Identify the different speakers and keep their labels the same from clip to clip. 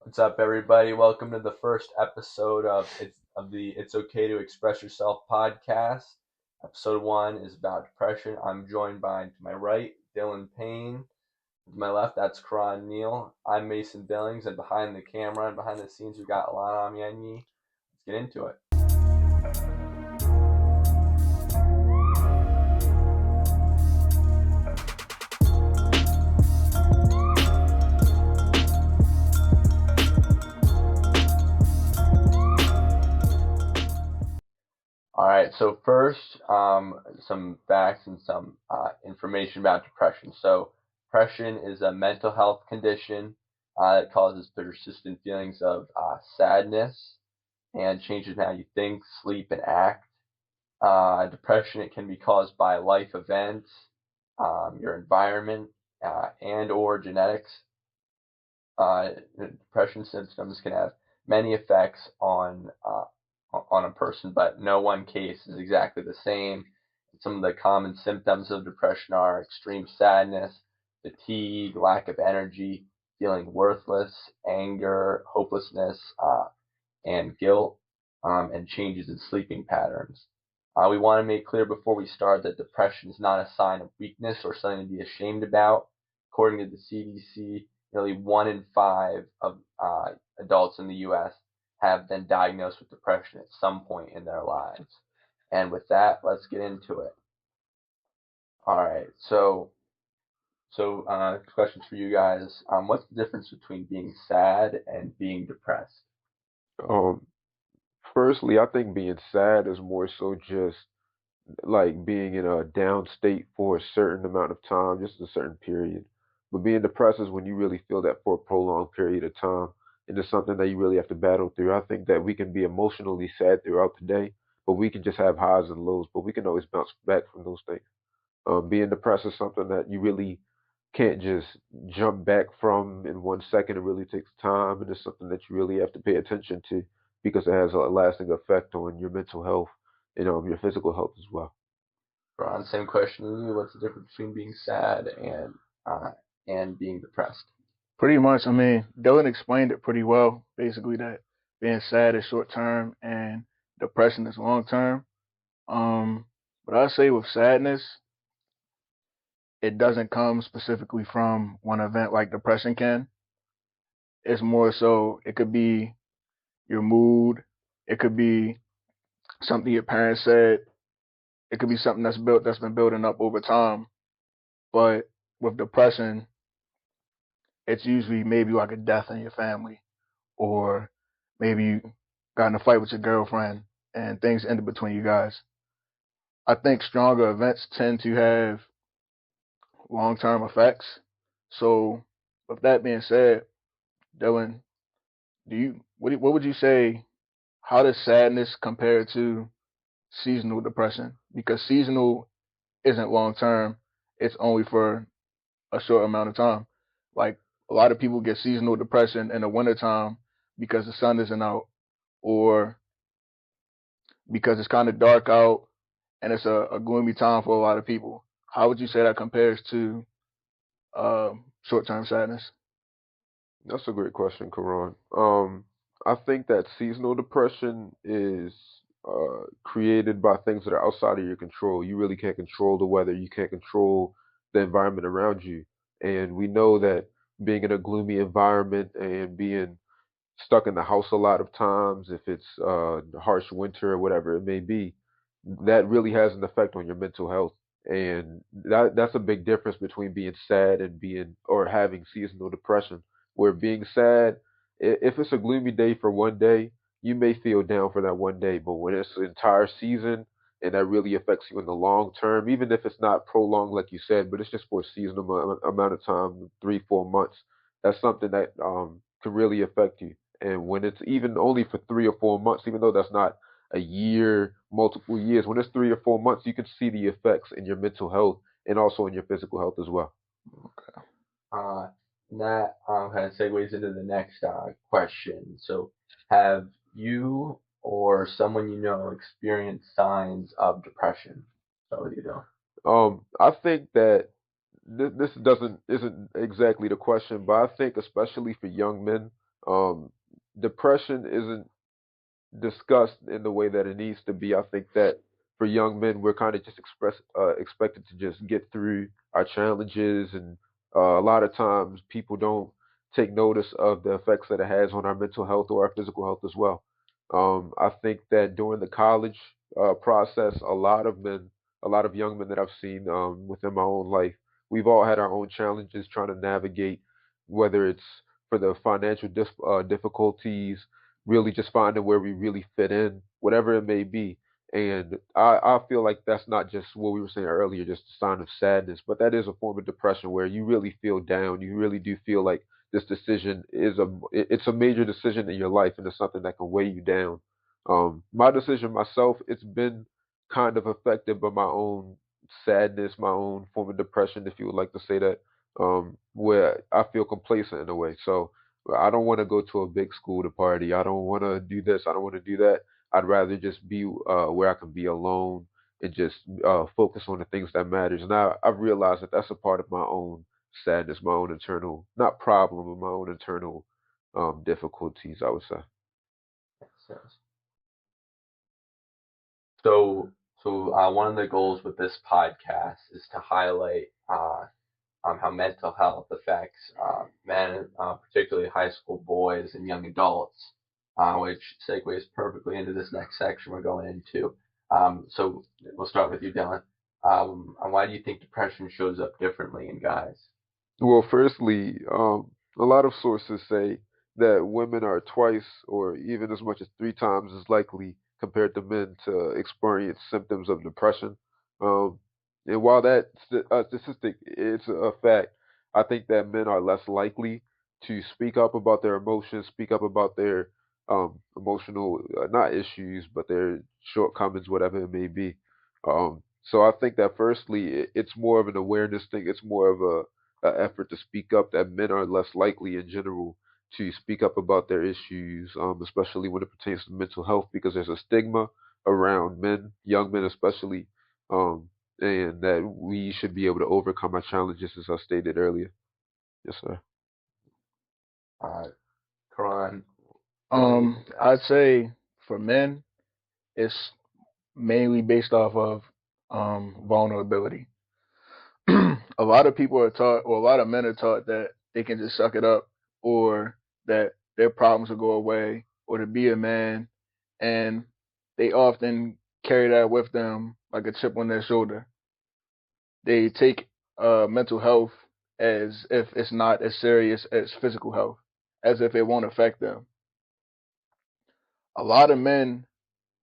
Speaker 1: What's up, everybody? Welcome to the first episode of the "It's Okay to Express Yourself" podcast. Episode 1 is about depression. I'm joined by, to my right, Dylan Payne. To my left, that's Karan Neal. I'm Mason Billings, and behind the camera and behind the scenes, we've got Lana Amienyi. Let's get into it. All right, so first, some facts and some information about depression. So, depression is a mental health condition that causes persistent feelings of sadness and changes in how you think, sleep, and act. Depression, it can be caused by life events, your environment, and/or genetics. Depression symptoms can have many effects on a person, but no one case is exactly the same. Some of the common symptoms of depression are extreme sadness, fatigue, lack of energy, feeling worthless, anger, hopelessness, and guilt, and changes in sleeping patterns. We want to make clear before we start that depression is not a sign of weakness or something to be ashamed about. According to the CDC, nearly 1 in 5 of adults in the U.S. have been diagnosed with depression at some point in their lives. And with that, let's get into it. All right, questions for you guys. What's the difference between being sad and being depressed?
Speaker 2: Um, Firstly, I think being sad is more so just like being in a down state for a certain amount of time, just a certain period. But being depressed is when you really feel that for a prolonged period of time, and it's something that you really have to battle through. I think that we can be emotionally sad throughout the day, but we can just have highs and lows, but we can always bounce back from those things. Being depressed is something that you really can't just jump back from in 1 second. It really takes time, and it's something that you really have to pay attention to because it has a lasting effect on your mental health and your physical health as well.
Speaker 1: Ron, same question to you. What's the difference between being sad and being depressed?
Speaker 3: Pretty much, Dylan explained it pretty well. Basically, that being sad is short term and depression is long term. But I say with sadness, it doesn't come specifically from one event like depression can. It's more so it could be your mood, it could be something your parents said, it could be something that's been building up over time. But with depression, it's usually maybe like a death in your family, or maybe you got in a fight with your girlfriend and things ended between you guys. I think stronger events tend to have long term effects. So, with that being said, Dylan, what would you say? How does sadness compare to seasonal depression? Because seasonal isn't long term; it's only for a short amount of time. Like a lot of people get seasonal depression in the wintertime because the sun isn't out, or because it's kind of dark out and it's a gloomy time for a lot of people. How would you say that compares to short-term sadness?
Speaker 2: That's a great question, Karan. I think that seasonal depression is created by things that are outside of your control. You really can't control the weather. You can't control the environment around you. And we know that being in a gloomy environment and being stuck in the house a lot of times, if it's harsh winter or whatever it may be, that really has an effect on your mental health. And that's a big difference between being sad and being or having seasonal depression. Where being sad, if it's a gloomy day for one day, you may feel down for that one day, but when it's an entire season and that really affects you in the long term, even if it's not prolonged like you said, but it's just for a seasonal amount of time, 3 4 months, that's something that can really affect you. And when it's even only for 3 or 4 months, even though that's not a year, multiple years, when it's 3 or 4 months, you can see the effects in your mental health and also in your physical health as well.
Speaker 1: Okay. Uh, and that kind of segues into the next question. So, have you or someone you know experienced signs of depression? So, you know.
Speaker 2: I think that this doesn't isn't exactly the question, but I think especially for young men, Um, Depression isn't discussed in the way that it needs to be. I think that for young men, we're kind of just expected to just get through our challenges, and a lot of times people don't take notice of the effects that it has on our mental health or our physical health as well. I think that during the college process, a lot of young men that I've seen within my own life, we've all had our own challenges trying to navigate, whether it's for the financial difficulties, really just finding where we really fit in, whatever it may be. And I feel like that's not just what we were saying earlier, just a sign of sadness, but that is a form of depression where you really feel down. You really do feel like this decision is it's a major decision in your life, and it's something that can weigh you down. My decision myself, it's been kind of affected by my own sadness, my own form of depression, if you would like to say that, where I feel complacent in a way. So I don't want to go to a big school to party. I don't want to do this. I don't want to do that. I'd rather just be where I can be alone and just focus on the things that matters. And I've realized that that's a part of my own sadness, my own internal, not problem, but my own internal difficulties, I would say.
Speaker 1: Makes sense. So, so one of the goals with this podcast is to highlight how mental health affects men, particularly high school boys and young adults, which segues perfectly into this next section we're going into. So we'll start with you, Dylan. And why do you think depression shows up differently in guys?
Speaker 2: Well, firstly, a lot of sources say that women are twice or even as much as three times as likely compared to men to experience symptoms of depression. Um, and while that statistic is a fact, I think that men are less likely to speak up about their emotions, speak up about their emotional, not issues, but their shortcomings, whatever it may be. So I think that firstly, it's more of an awareness thing. It's more of a effort to speak up, that men are less likely in general to speak up about their issues, especially when it pertains to mental health, because there's a stigma around men, young men especially, um, and that we should be able to overcome our challenges, as I stated earlier. Yes, sir.
Speaker 1: Uh, Karan, Dylan,
Speaker 3: I'd say for men, it's mainly based off of vulnerability. A lot of people are taught, or a lot of men are taught that they can just suck it up, or that their problems will go away, or to be a man, and they often carry that with them like a chip on their shoulder. They take mental health as if it's not as serious as physical health, as if it won't affect them. A lot of men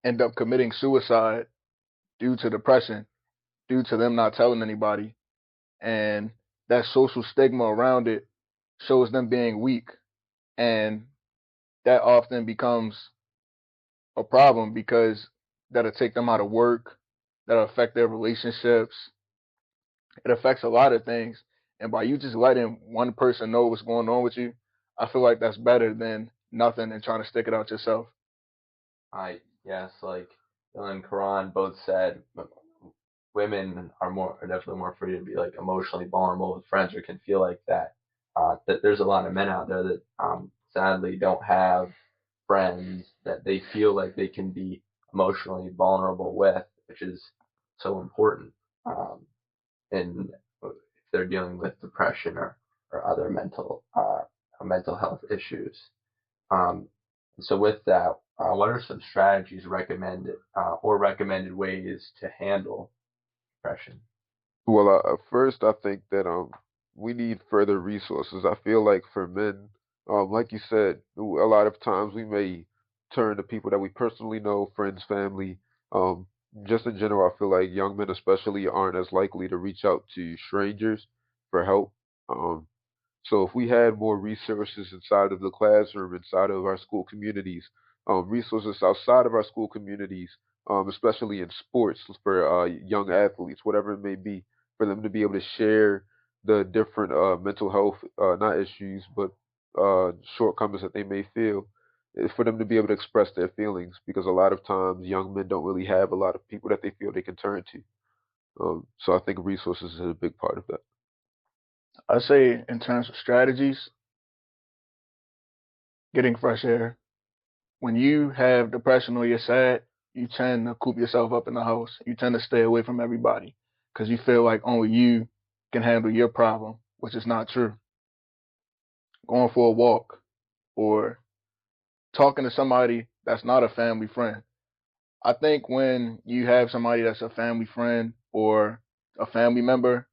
Speaker 3: end up committing suicide due to depression, due to them not telling anybody, and that social stigma around it shows them being weak, and that often becomes a problem because that'll take them out of work, that'll affect their relationships. It affects a lot of things, and by you just letting one person know what's going on with you, I feel like that's better than nothing and trying to stick it out yourself.
Speaker 1: yes, like Dylan and Karan both said, women are definitely more free to be like emotionally vulnerable with friends or can feel like that. That there's a lot of men out there that sadly don't have friends that they feel like they can be emotionally vulnerable with, which is so important. In if they're dealing with depression or other mental health issues. Um, so with that, what are some strategies recommended or recommended ways to handle depression?
Speaker 2: Well, first, I think that we need further resources. I feel like for men, like you said, a lot of times we may turn to people that we personally know, friends, family. Um, just in general, I feel like young men especially aren't as likely to reach out to strangers for help. Um, so if we had more resources inside of the classroom, inside of our school communities, resources outside of our school communities, especially in sports for young athletes, whatever it may be, for them to be able to share the different mental health, not issues, but shortcomings that they may feel, for them to be able to express their feelings, because a lot of times young men don't really have a lot of people that they feel they can turn to. So I think resources is a big part of that.
Speaker 3: I say in terms of strategies, getting fresh air. When you have depression or you're sad, you tend to coop yourself up in the house. You tend to stay away from everybody because you feel like only you can handle your problem, which is not true. Going for a walk or talking to somebody that's not a family friend. I think when you have somebody that's a family friend or a family member,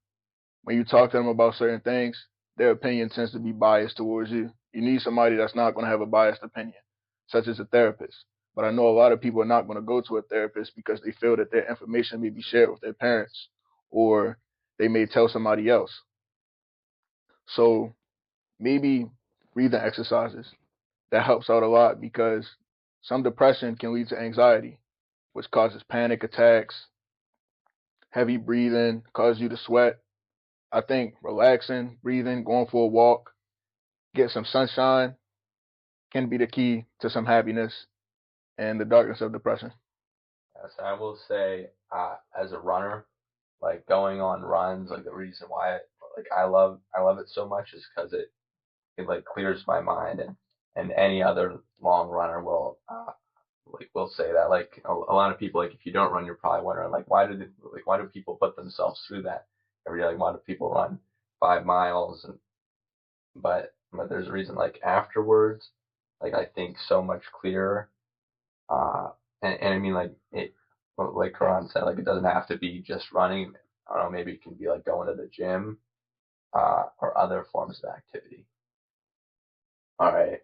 Speaker 3: when you talk to them about certain things, their opinion tends to be biased towards you. You need somebody that's not going to have a biased opinion, such as a therapist. But I know a lot of people are not going to go to a therapist because they feel that their information may be shared with their parents or they may tell somebody else. So maybe breathing exercises. That helps out a lot because some depression can lead to anxiety, which causes panic attacks, heavy breathing, causes you to sweat. I think relaxing, breathing, going for a walk, get some sunshine can be the key to some happiness and the darkness of depression.
Speaker 1: Yes, I will say, as a runner, like going on runs, like the reason why like I love it so much is because it like clears my mind, and any other long runner will like will say that. Like a lot of people, like if you don't run, you're probably wondering like why do people put themselves through that every day? Like why do people run 5 miles? And but there's a reason. Like afterwards, like I think so much clearer. Uh, and I mean like it, like Karan said, like it doesn't have to be just running. I don't know, maybe it can be like going to the gym, or other forms of activity. All right.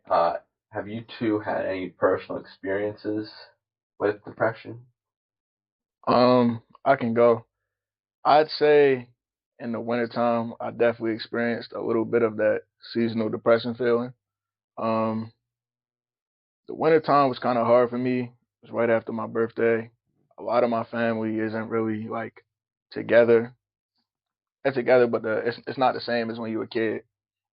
Speaker 1: Have you two had any personal experiences with depression?
Speaker 3: I can go. I'd say in the wintertime, I definitely experienced a little bit of that seasonal depression feeling. Um, the wintertime was kind of hard for me. It was right after my birthday. A lot of my family isn't really like together. They're together, but it's not the same as when you were a kid.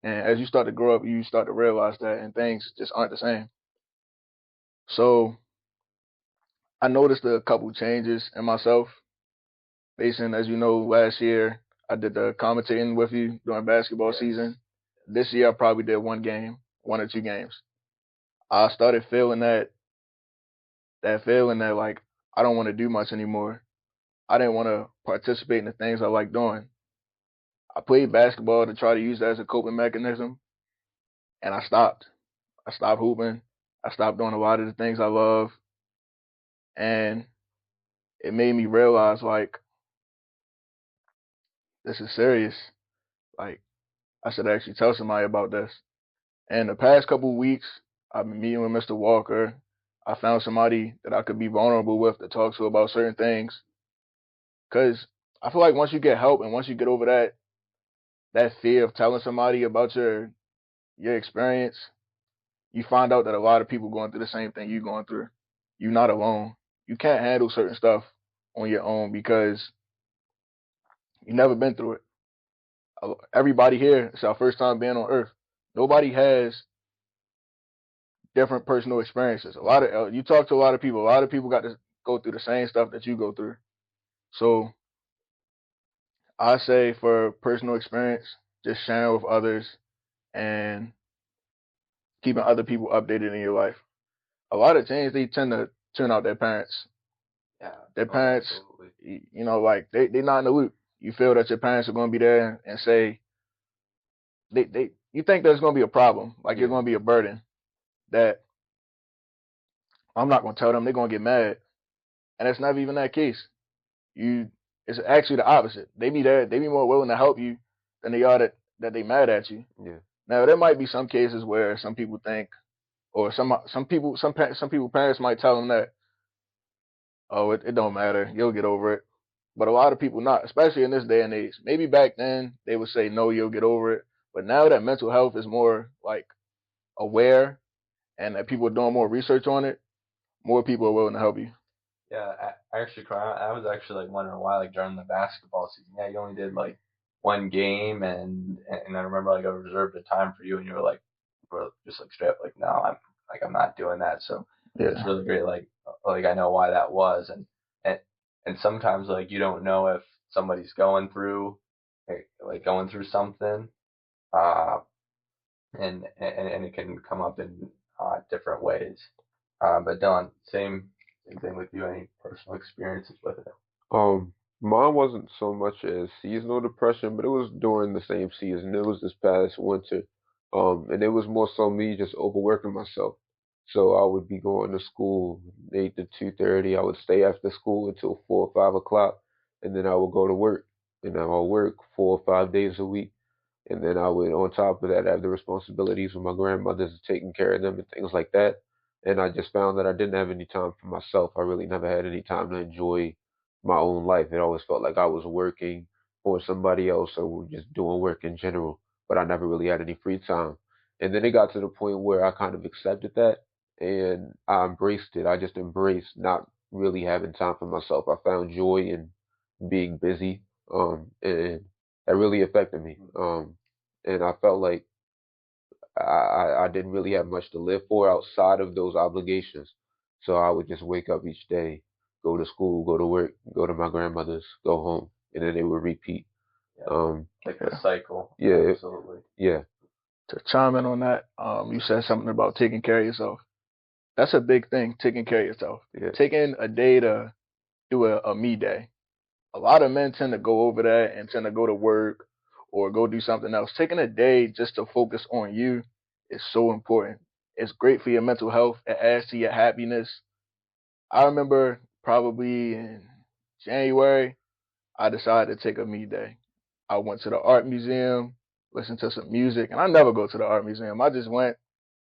Speaker 3: And as you start to grow up, you start to realize that, and things just aren't the same. So I noticed a couple changes in myself. Basing, as you know, last year I did the commentating with you during basketball
Speaker 1: Yes.
Speaker 3: season. This year I probably did one game, 1 or 2 games. I started feeling that feeling that like I don't want to do much anymore. I didn't want to participate in the things I like doing. I played basketball to try to use that as a coping mechanism, and I stopped. I stopped hooping. I stopped doing a lot of the things I love, and it made me realize like this is serious. Like I should actually tell somebody about this. And the past couple of weeks, I've been meeting with Mr. Walker. I found somebody that I could be vulnerable with to talk to about certain things. Cause I feel like once you get help and once you get over that fear of telling somebody about your experience, you find out that a lot of people going through the same thing you're going through. You're not alone. You can't handle certain stuff on your own because you've never been through it. Everybody here, it's our first time being on Earth. Nobody has different personal experiences. A lot of you talk to a lot of people. A lot of people got to go through the same stuff that you go through. So I say for personal experience, just sharing with others and keeping other people updated in your life. A lot of teens they tend to tune out their parents.
Speaker 1: Yeah.
Speaker 3: Their
Speaker 1: Oh,
Speaker 3: parents,
Speaker 1: absolutely.
Speaker 3: like they not in the loop. You feel that your parents are going to be there and say they you think there's going to be a problem, like you're
Speaker 1: Yeah.
Speaker 3: going to be a burden. That I'm not going to tell them. They're going to get mad, and it's never even that case. You it's actually the opposite. They be there. They be more willing to help you than they are that they mad at you.
Speaker 2: Yeah.
Speaker 3: Now there might be some cases where some people think, or some people parents might tell them that, oh, it don't matter, you'll get over it. But a lot of people not, especially in this day and age. Maybe back then they would say no, you'll get over it. But now that mental health is more like aware and that people are doing more research on it, more people are willing to help you.
Speaker 1: Yeah, I actually, I was actually like wondering why, like during the basketball season, yeah, you only did like one game, and I remember like I reserved a time for you, and you were just like straight up like, no, I'm not doing that. So it's
Speaker 3: Yeah.
Speaker 1: really great, like I know why that was, and and sometimes like you don't know if somebody's going through like going through something, uh, and it can come up in different ways. But Dylan, same thing with you. Any personal experiences with it?
Speaker 2: Um, Mine wasn't so much as seasonal depression, but it was during the same season. It was this past winter. And it was more so me just overworking myself. So I would be going to school 8 to 2:30. I would stay after school until 4 or 5 o'clock, and then I would go to work. And I would work 4 or 5 days a week. And then I would, on top of that, have the responsibilities with my grandmothers, taking care of them and things like that. And I just found that I didn't have any time for myself. I really never had any time to enjoy my own life. It always felt like I was working for somebody else or just doing work in general, but I never really had any free time. And then it got to the point where I kind of accepted that and I embraced it. I just embraced not really having time for myself. I found joy in being busy, and that really affected me. And I felt like I didn't really have much to live for outside of those obligations. So I would just wake up each day, go to school, go to work, go to my grandmother's, go home, and then it would repeat.
Speaker 1: Yeah. Like the
Speaker 3: Yeah.
Speaker 1: cycle.
Speaker 2: Yeah,
Speaker 1: Absolutely.
Speaker 2: yeah,
Speaker 3: To chime in on that, you said something about taking care of yourself. That's a big thing, taking care of yourself.
Speaker 2: yeah,
Speaker 3: Taking a day to do a me day. A lot of men tend to go over that and tend to go to work or go do something else. Taking a day just to focus on you is so important. It's great for your mental health. It adds to your happiness. I remember probably in January, I decided to take a me day. I went to the art museum, listened to some music, and I never go to the art museum. I just went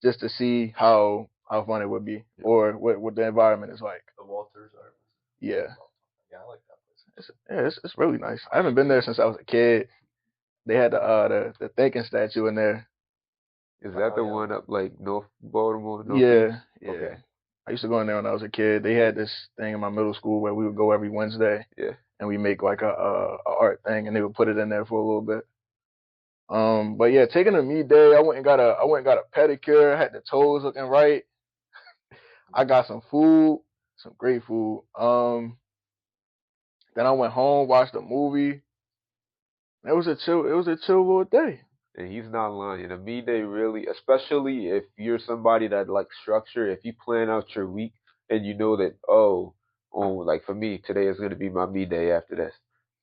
Speaker 3: just to see how fun it would be
Speaker 2: yeah.
Speaker 3: or what the environment is like.
Speaker 1: The Walters are.
Speaker 3: Yeah,
Speaker 1: Yeah, I like that place.
Speaker 3: it's really nice. I haven't been there since I was a kid. They had the thinking statue in there.
Speaker 2: Is that
Speaker 1: Oh
Speaker 2: the
Speaker 1: yeah.
Speaker 2: one up like North Baltimore, Northeast?
Speaker 3: Yeah, yeah.
Speaker 2: Okay,
Speaker 3: I used to go in there when I was a kid. They had this thing in my middle school where we would go every Wednesday
Speaker 2: yeah.
Speaker 3: and we make like a art thing and they would put it in there for a little bit. But yeah, taking a me day, I went and got a pedicure, had the toes looking right. I got some food, some great food. Then I went home, watched a movie. It was a chill little day.
Speaker 2: And he's not lying. A me day really, especially if you're somebody that likes structure, if you plan out your week and you know that, like for me, today is going to be my me day after this.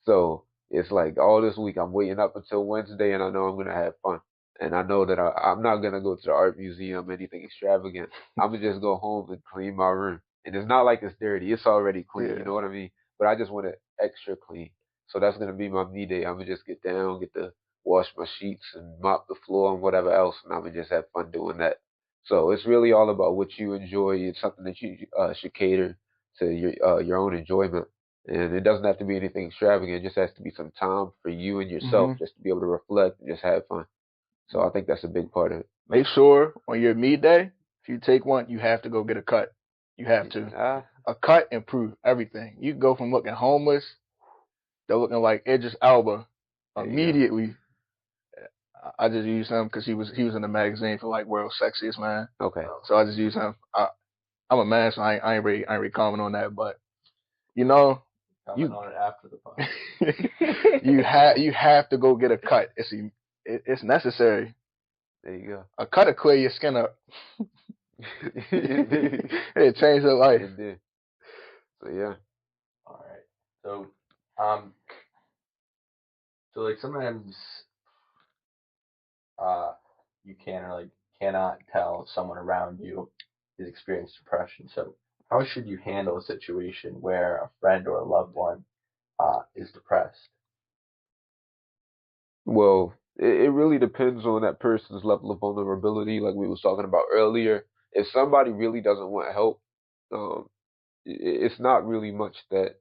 Speaker 2: So it's like all this week I'm waiting up until Wednesday and I know I'm going to have fun. And I know that I'm not going to go to the art museum, anything extravagant. I'm going to just go home and clean my room. And it's not like it's dirty. It's already clean. You
Speaker 3: Yeah.
Speaker 2: know what I mean? But I just want it extra clean. So that's going to be my me day. I'm going to just get down, get the wash my sheets and mop the floor and whatever else, and I would just have fun doing that. So it's really all about what you enjoy. It's something that you should cater to your own enjoyment, and it doesn't have to be anything extravagant. It just has to be some time for you and yourself,
Speaker 3: hmm
Speaker 2: just to be able to reflect and just have fun. So I think that's a big part of it.
Speaker 3: Make sure on your me day, if you take one, you have to go get a cut. You have to.
Speaker 2: Ah,
Speaker 3: A cut improves everything. You go from looking homeless to looking like Idris Elba
Speaker 2: there you go.
Speaker 3: immediately. I just used him because he was in the magazine for like World's Sexiest Man.
Speaker 2: Okay.
Speaker 3: So I just used him. I'm a man, so I ain't really comment on that. But you know,
Speaker 1: Comment
Speaker 3: you
Speaker 1: on it after the podcast.
Speaker 3: you have to go get a cut. It's necessary.
Speaker 2: There you go.
Speaker 3: A cut to clear your skin up.
Speaker 2: it did.
Speaker 3: It changed your life.
Speaker 2: It did. So yeah.
Speaker 1: All right. Um, so like sometimes, uh, you can or like cannot tell if someone around you is experiencing depression. So how should you handle a situation where a friend or a loved one is depressed?
Speaker 2: Well, it really depends on that person's level of vulnerability, like we was talking about earlier. If somebody really doesn't want help, um, it's not really much that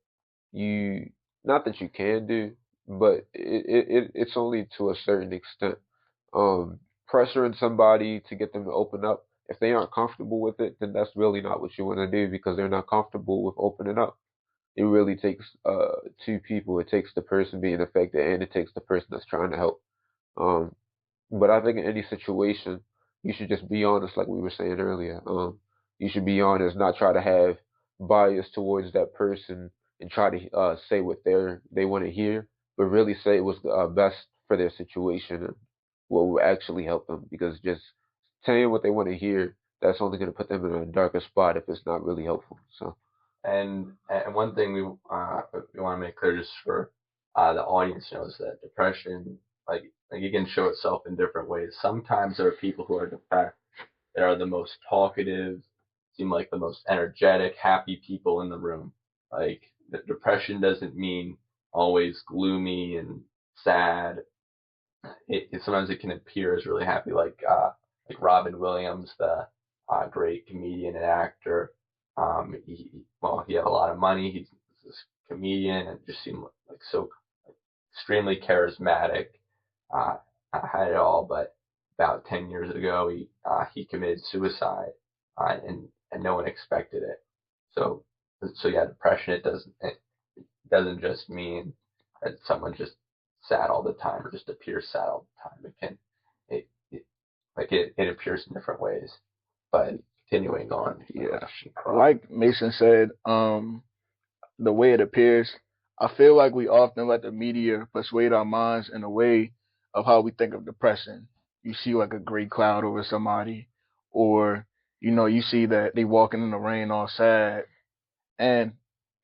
Speaker 2: you, not that you can do, but it's only to a certain extent. Pressuring somebody to get them to open up, if they aren't comfortable with it, then that's really not what you want to do because they're not comfortable with opening up. It really takes two people. It takes the person being affected and it takes the person that's trying to help. Um, but I think in any situation, you should just be honest, like we were saying earlier. You should be honest, not try to have bias towards that person and try to say what they want to hear, but really say what's best for their situation and what will actually help them. Because just saying what they want to hear that's only going to put them in a darker spot if it's not really helpful. So
Speaker 1: And one thing we want to make clear just for the audience knows that depression, like it can show itself in different ways. Sometimes there are people who are depressed that are the most talkative, seem like the most energetic, happy people in the room. Like depression doesn't mean always gloomy and sad. It sometimes it can appear as really happy, like Robin Williams, the great comedian and actor. He had a lot of money. He's this comedian and just seemed like so extremely charismatic. Uh, had it all, but about 10 years ago, he committed suicide, and no one expected it. So so yeah, depression it doesn't just mean that someone just sad all the time or just appears sad all the time. It appears in different ways. But continuing on,
Speaker 3: Yeah, like Mason said, the way it appears, I feel like we often let the media persuade our minds in a way of how we think of depression. You see like a gray cloud over somebody, or you see that they walking in the rain all sad, and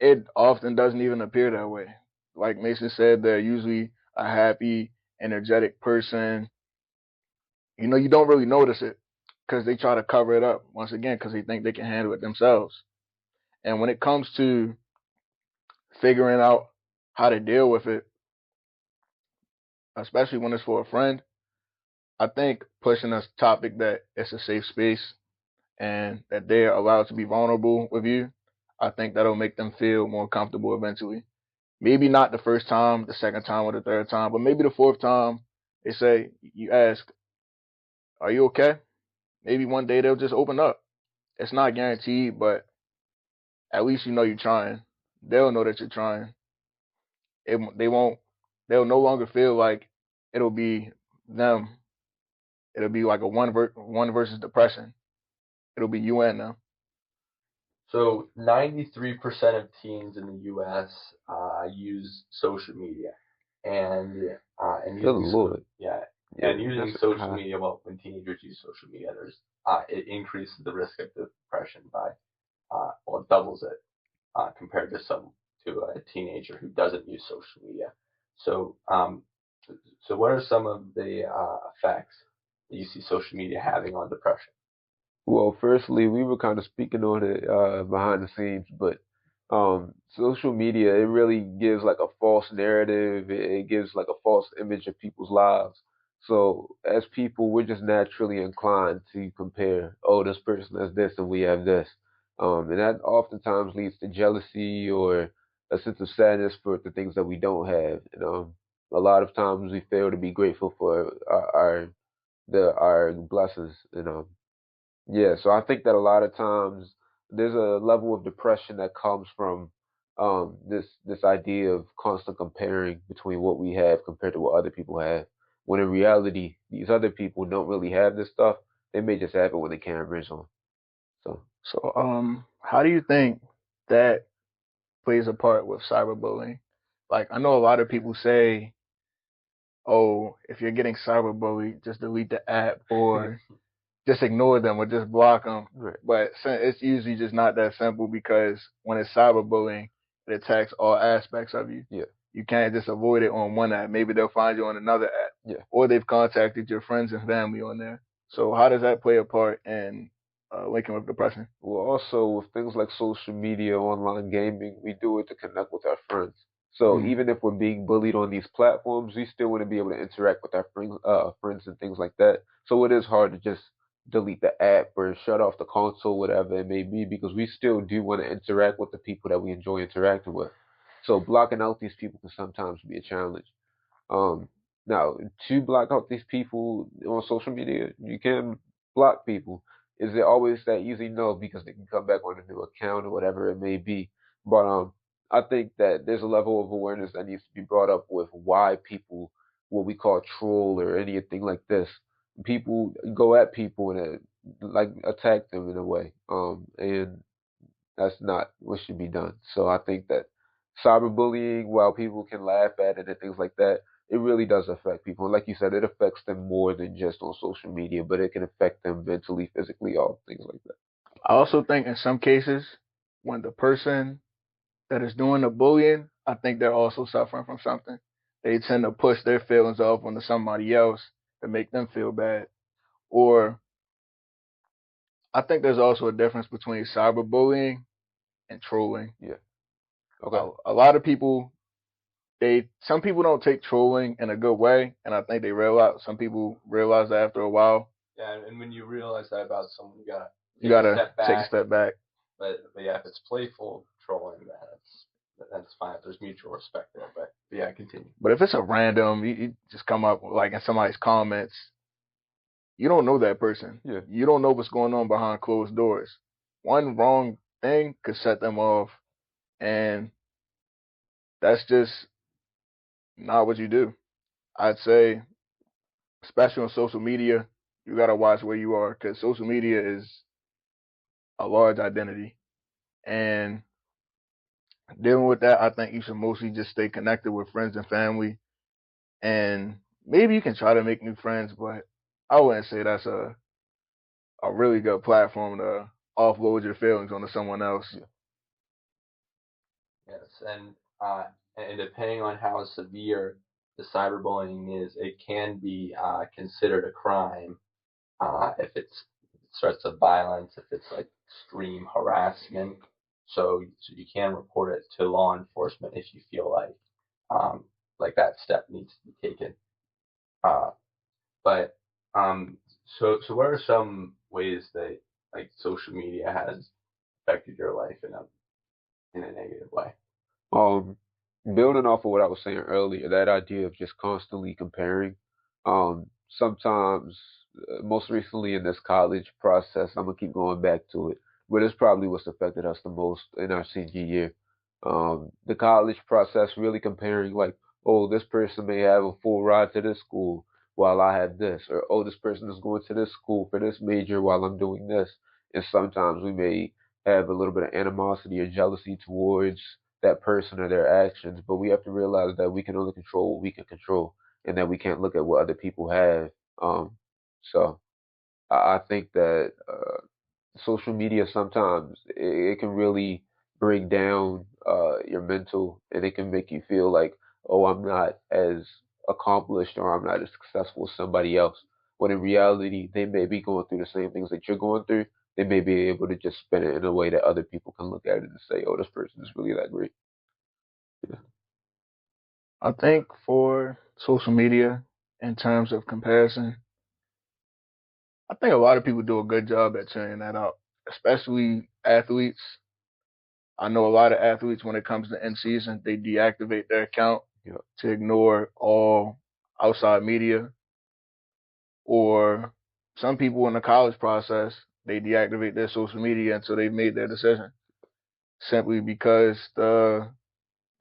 Speaker 3: it often doesn't even appear that way. Like Mason said, they're usually a happy, energetic person. You don't really notice it because they try to cover it up once again because they think they can handle it themselves. And when it comes to figuring out how to deal with it, especially when it's for a friend, I think pushing a topic that it's a safe space and that they're allowed to be vulnerable with you, I think that'll make them feel more comfortable eventually. Maybe not the first time, the second time, or the third time, but maybe the fourth time they say, you ask, are you okay? Maybe one day they'll just open up. It's not guaranteed, but at least you know you're trying. They'll know that you're trying. They won't. They'll no longer feel like it'll be them. It'll be like a one versus depression. It'll be you and them.
Speaker 1: so 93% of teens in the U.S. Use social media, and
Speaker 2: good
Speaker 1: using
Speaker 2: lord,
Speaker 1: yeah,
Speaker 2: yeah,
Speaker 1: and using
Speaker 2: that's
Speaker 1: social
Speaker 2: high.
Speaker 1: media. Well, when teenagers use social media, it increases the risk of depression by well, it doubles it compared to a teenager who doesn't use social media. So so what are some of the effects that you see social media having on depression?
Speaker 2: Well, firstly, we were kind of speaking on it behind the scenes, but social media, it really gives like a false narrative. It gives like a false image of people's lives. So as people, we're just naturally inclined to compare. Oh, this person has this, and we have this, and that oftentimes leads to jealousy or a sense of sadness for the things that we don't have. And a lot of times we fail to be grateful for our blessings. Yeah, so I think that a lot of times there's a level of depression that comes from this idea of constant comparing between what we have compared to what other people have. When in reality, these other people don't really have this stuff. They may just have it when the camera's on. So
Speaker 3: So, how do you think that plays a part with cyberbullying? Like, I know a lot of people say, "Oh, if you're getting cyberbullied, just delete the app or just ignore them or just block them."
Speaker 2: right,
Speaker 3: But it's usually just not that simple because when it's cyberbullying, it attacks all aspects of you.
Speaker 2: yeah,
Speaker 3: You can't just avoid it on one app. Maybe they'll find you on another app,
Speaker 2: yeah.
Speaker 3: or they've contacted your friends and family on there. So how does that play a part in linking with depression?
Speaker 2: Well, also with things like social media, online gaming, we do it to connect with our friends. So
Speaker 3: Mm.
Speaker 2: even if we're being bullied on these platforms, we still want to be able to interact with our friends and things like that. So it is hard to just delete the app or shut off the console, whatever it may be, because we still do want to interact with the people that we enjoy interacting with. So blocking out these people can sometimes be a challenge. Um, Now, to block out these people on social media, you can block people. Is it always that easy? No, because they can come back on a new account or whatever it may be. But I think that there's a level of awareness that needs to be brought up with why people, what we call troll or anything like this, people go at people and like attack them in a way. And that's not what should be done. So I think that cyberbullying, while people can laugh at it and things like that, it really does affect people. And like you said, it affects them more than just on social media, but it can affect them mentally, physically, all things like that.
Speaker 3: I also think in some cases, when the person that is doing the bullying, I think they're also suffering from something. They tend to push their feelings off onto somebody else to make them feel bad. Or I think there's also a difference between cyberbullying and trolling.
Speaker 2: Yeah. Okay.
Speaker 3: A lot of people, some people don't take trolling in a good way, and I think some people realize that after a while.
Speaker 1: Yeah, and when you realize that about someone,
Speaker 3: You gotta
Speaker 1: step
Speaker 3: take a
Speaker 1: back.
Speaker 3: step back.
Speaker 1: But yeah, if it's playful trolling, that's fine. If there's mutual respect there. But yeah, continue.
Speaker 3: But if it's a random, you just come up like in somebody's comments, you don't know that person.
Speaker 2: Yeah.
Speaker 3: You don't know what's going on behind closed doors. One wrong thing could set them off, and that's just not what you do. I'd say, especially on social media, you gotta watch where you are because social media is a large identity, and dealing with that, I think you should mostly just stay connected with friends and family, and maybe you can try to make new friends, but I wouldn't say that's a really good platform to offload your feelings onto someone else.
Speaker 2: Yeah.
Speaker 1: Yes, and depending on how severe the cyberbullying is, it can be considered a crime if it starts of violence, if it's like extreme harassment. So you can report it to law enforcement if you feel like that step needs to be taken. Uh, but so what are some ways that like social media has affected your life in a negative way?
Speaker 2: Um, Building off of what I was saying earlier, that idea of just constantly comparing. Sometimes, most recently in this college process, I'm gonna keep going back to it, but it's probably what's affected us the most in our senior year. The college process, really comparing like, oh, this person may have a full ride to this school while I have this, or oh, this person is going to this school for this major while I'm doing this. And sometimes we may have a little bit of animosity or jealousy towards that person or their actions, but we have to realize that we can only control what we can control, and that we can't look at what other people have. So I think that social media sometimes it can really bring down your mental, and it can make you feel like, oh, I'm not as accomplished or I'm not as successful as somebody else. When in reality, they may be going through the same things that you're going through. They may be able to just spin it in a way that other people can look at it and say, oh, this person is really that great. Yeah.
Speaker 3: I think for social media, in terms of comparison, I think a lot of people do a good job at turning that out, especially athletes. I know a lot of athletes, when it comes to end season, they deactivate their account
Speaker 2: Yeah.
Speaker 3: to ignore all outside media, or some people in the college process, they deactivate their social media until they've made their decision, simply because the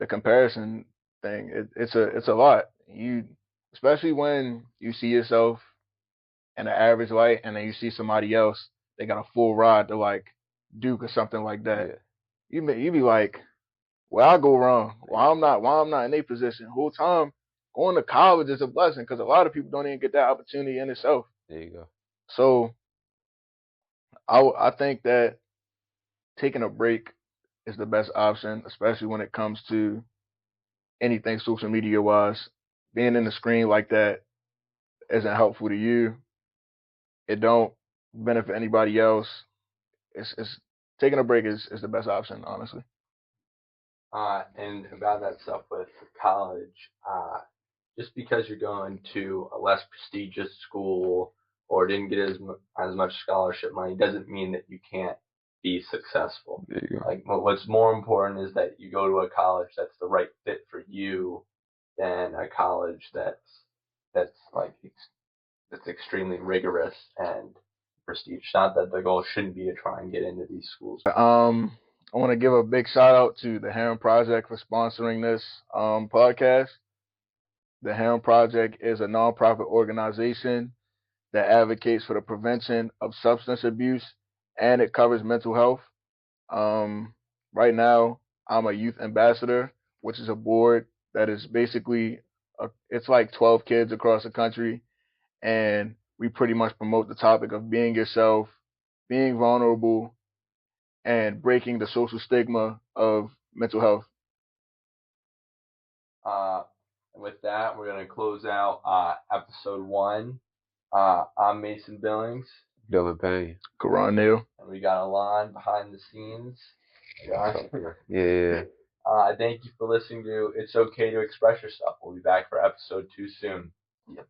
Speaker 3: comparison thing, it's a lot. You, especially when you see yourself in an average light, and then you see somebody else, they got a full ride to like Duke or something like that.
Speaker 2: Yeah.
Speaker 3: You be like, where I go wrong? Why I'm not in a position? Whole time going to college is a blessing because a lot of people don't even get that opportunity in itself.
Speaker 2: There you go.
Speaker 3: So I think that taking a break is the best option, especially when it comes to anything social media wise. Being in the screen like that isn't helpful to you. It don't benefit anybody else. It's taking a break is the best option, honestly.
Speaker 1: And about that stuff with college, just because you're going to a less prestigious school or didn't get as much scholarship money doesn't mean that you can't be successful.
Speaker 2: There you go.
Speaker 1: Like what's more important is that you go to a college that's the right fit for you than a college that's like that's extremely rigorous and prestige. Not that the goal shouldn't be to try and get into these schools.
Speaker 3: I want to give a big shout out to the Heron Project for sponsoring this podcast. The Heron Project is a nonprofit organization that advocates for the prevention of substance abuse, and it covers mental health. Um, right now, I'm a youth ambassador, which is a board that is basically it's like 12 kids across the country, and we pretty much promote the topic of being yourself, being vulnerable, and breaking the social stigma of mental health.
Speaker 1: Uh, with that, we're gonna close out episode 1. I'm Mason Billings,
Speaker 2: Dylan Payne.
Speaker 3: Karan Neal.
Speaker 1: and we got Alon behind the scenes.
Speaker 2: Yeah.
Speaker 1: Thank you for listening to It's Okay to Express Yourself. We'll be back for episode 2 soon.
Speaker 3: Yep.